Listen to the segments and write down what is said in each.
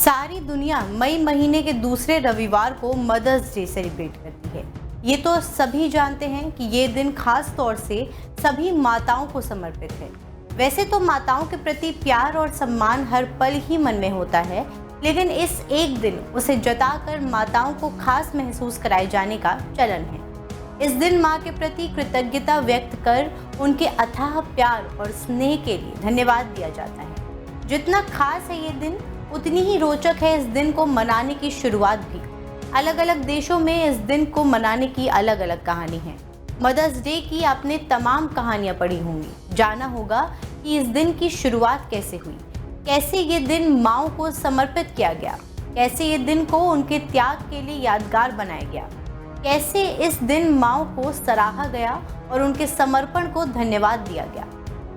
सारी दुनिया मई महीने के दूसरे रविवार को मदर्स डे सेलिब्रेट करती है। ये तो सभी जानते हैं कि ये दिन खास तौर से सभी माताओं को समर्पित है। वैसे तो माताओं के प्रति प्यार और सम्मान हर पल ही मन में होता है, लेकिन इस एक दिन उसे जताकर माताओं को खास महसूस कराए जाने का चलन है। इस दिन माँ के प्रति कृतज्ञता व्यक्त कर उनके अथाह प्यार और स्नेह के लिए धन्यवाद दिया जाता है। जितना खास है ये दिन, उतनी ही रोचक है इस दिन को मनाने की शुरुआत भी। अलग अलग देशों में इस दिन को मनाने की अलग अलग कहानी है। मदर्स डे की आपने तमाम कहानियां पढ़ी होंगी, जाना होगा कि इस दिन की शुरुआत कैसे हुई, कैसे ये दिन माँओं को समर्पित किया गया, कैसे ये दिन को उनके त्याग के लिए यादगार बनाया गया, कैसे इस दिन माँओं को सराहा गया और उनके समर्पण को धन्यवाद दिया गया।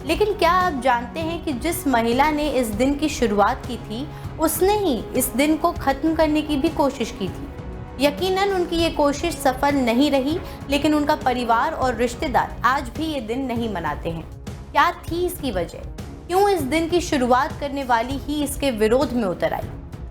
लेकिन क्या आप जानते हैं कि जिस महिला ने इस दिन की शुरुआत की थी, उसने ही इस दिन को ख़त्म करने की भी कोशिश की थी। यकीनन उनकी ये कोशिश सफल नहीं रही, लेकिन उनका परिवार और रिश्तेदार आज भी ये दिन नहीं मनाते हैं। क्या थी इसकी वजह? क्यों इस दिन की शुरुआत करने वाली ही इसके विरोध में उतर आई?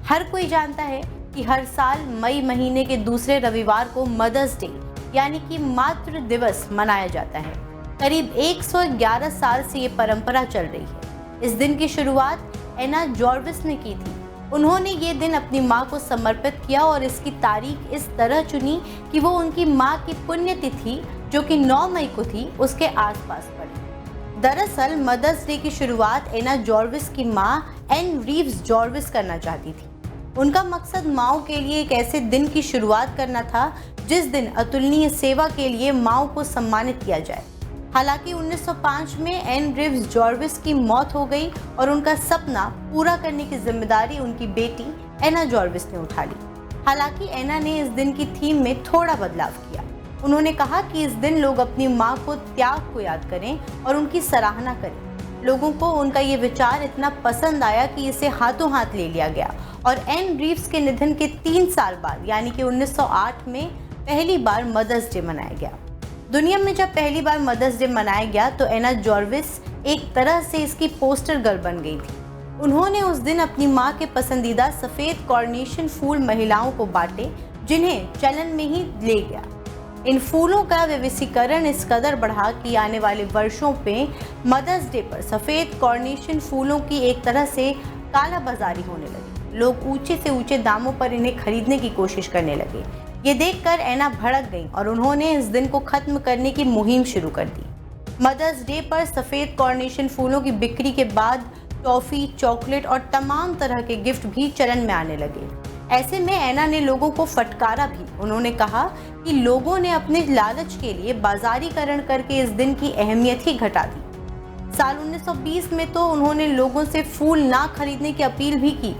हर कोई जानता है कि हर साल मई महीने के दूसरे रविवार को मदर्स डे यानी कि मातृ दिवस मनाया जाता है। करीब 111 साल से ये परंपरा चल रही है। इस दिन की शुरुआत एना जॉर्विस ने की थी। उन्होंने ये दिन अपनी माँ को समर्पित किया और इसकी तारीख इस तरह चुनी कि वो उनकी माँ की पुण्यतिथि जो कि 9 मई को थी, उसके आसपास पड़ी। दरअसल मदर्स डे की शुरुआत एना जॉर्विस की माँ एन रीव्स जॉर्विस करना चाहती थी। उनका मकसद माँओं के लिए एक ऐसे दिन की शुरुआत करना था जिस दिन अतुलनीय सेवा के लिए माँओं को सम्मानित किया जाए। हालांकि 1905 में एन रीव्स जॉर्विस की मौत हो गई और उनका सपना पूरा करने की जिम्मेदारी उनकी बेटी एना जॉर्विस ने उठा ली। हालांकि एना ने इस दिन की थीम में थोड़ा बदलाव किया। उन्होंने कहा कि इस दिन लोग अपनी माँ को त्याग को याद करें और उनकी सराहना करें। लोगों को उनका ये विचार इतना पसंद आया कि इसे हाथों हाथ ले लिया गया और एन रीव्स के निधन के 3 साल बाद यानी कि 1908 में पहली बार मदर्स डे मनाया गया। दुनिया में जब पहली बार मदर्स डे मनाया गया तो एना जॉर्विस एक तरह से इसकी पोस्टर गर्ल बन गई थी। उन्होंने उस दिन अपनी माँ के पसंदीदा सफ़ेद कॉर्नेशन फूल महिलाओं को बांटे, जिन्हें चलन में ही ले गया। इन फूलों का व्यवसायीकरण इस कदर बढ़ा कि आने वाले वर्षों में मदर्स डे पर सफ़ेद कॉर्नेशन फूलों की एक तरह से काला बाजारी होने लगी। लोग ऊंचे से ऊंचे दामों पर इन्हें खरीदने की कोशिश करने लगे। ये देखकर एना भड़क गई और उन्होंने इस दिन को ख़त्म करने की मुहिम शुरू कर दी। मदर्स डे पर सफ़ेद कॉर्नेशन फूलों की बिक्री के बाद टॉफ़ी, चॉकलेट और तमाम तरह के गिफ्ट भी चलन में आने लगे। ऐसे में एना ने लोगों को फटकारा भी। उन्होंने कहा कि लोगों ने अपने लालच के लिए बाजारीकरण करके इस दिन की अहमियत ही घटा दी। साल 1920 में तो उन्होंने लोगों से फूल ना खरीदने की अपील भी की।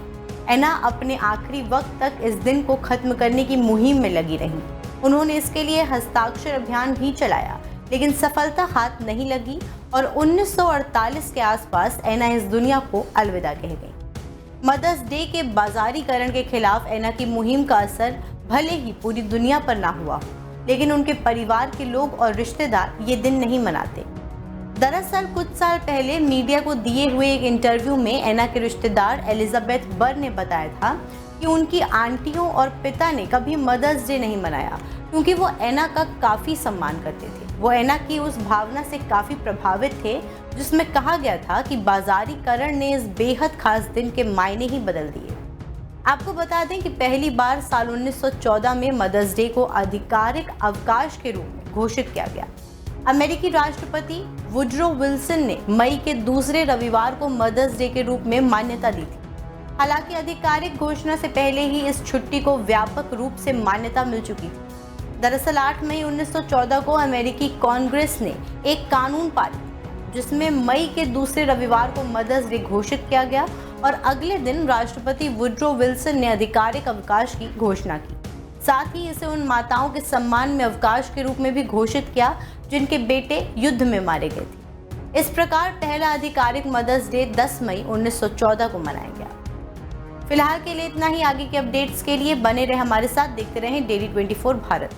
एना अपने आखिरी वक्त तक इस दिन को ख़त्म करने की मुहिम में लगी रही। उन्होंने इसके लिए हस्ताक्षर अभियान भी चलाया, लेकिन सफलता हाथ नहीं लगी और 1948 के आसपास एना इस दुनिया को अलविदा कह गई। मदर्स डे के बाजारीकरण के खिलाफ एना की मुहिम का असर भले ही पूरी दुनिया पर ना हुआ, लेकिन उनके परिवार के लोग और रिश्तेदार ये दिन नहीं मनाते। दरअसल कुछ साल पहले मीडिया को दिए हुए एक इंटरव्यू में एना के रिश्तेदार एलिजाबेथ बर ने बताया था कि उनकी आंटियों और पिता ने कभी मदर्स डे नहीं मनाया, क्योंकि वो एना का काफ़ी सम्मान करते थे। वो एना की उस भावना से काफ़ी प्रभावित थे जिसमें कहा गया था कि बाजारीकरण ने इस बेहद खास दिन के मायने ही बदल दिए। आपको बता दें कि पहली बार साल 1914 में मदर्स डे को आधिकारिक अवकाश के रूप में घोषित किया गया। अमेरिकी राष्ट्रपति वुडरो विल्सन ने मई के दूसरे रविवार को मदर्स डे के रूप में मान्यता दी थी। हालांकि आधिकारिक घोषणा से पहले ही इस छुट्टी को व्यापक रूप से मान्यता मिल चुकी थी। दरअसल 8 मई 1914 को अमेरिकी कांग्रेस ने एक कानून पारित जिसमें मई के दूसरे रविवार को मदर्स डे घोषित किया गया और अगले दिन राष्ट्रपति वुडरो विल्सन ने आधिकारिक अवकाश की घोषणा की। साथ ही इसे उन माताओं के सम्मान में अवकाश के रूप में भी घोषित किया जिनके बेटे युद्ध में मारे गए थे। इस प्रकार पहला आधिकारिक मदर्स डे 10 मई 1914 को मनाया गया। फिलहाल के लिए इतना ही। आगे के अपडेट्स के लिए बने रहे हमारे साथ, देखते रहें डेली 24 भारत।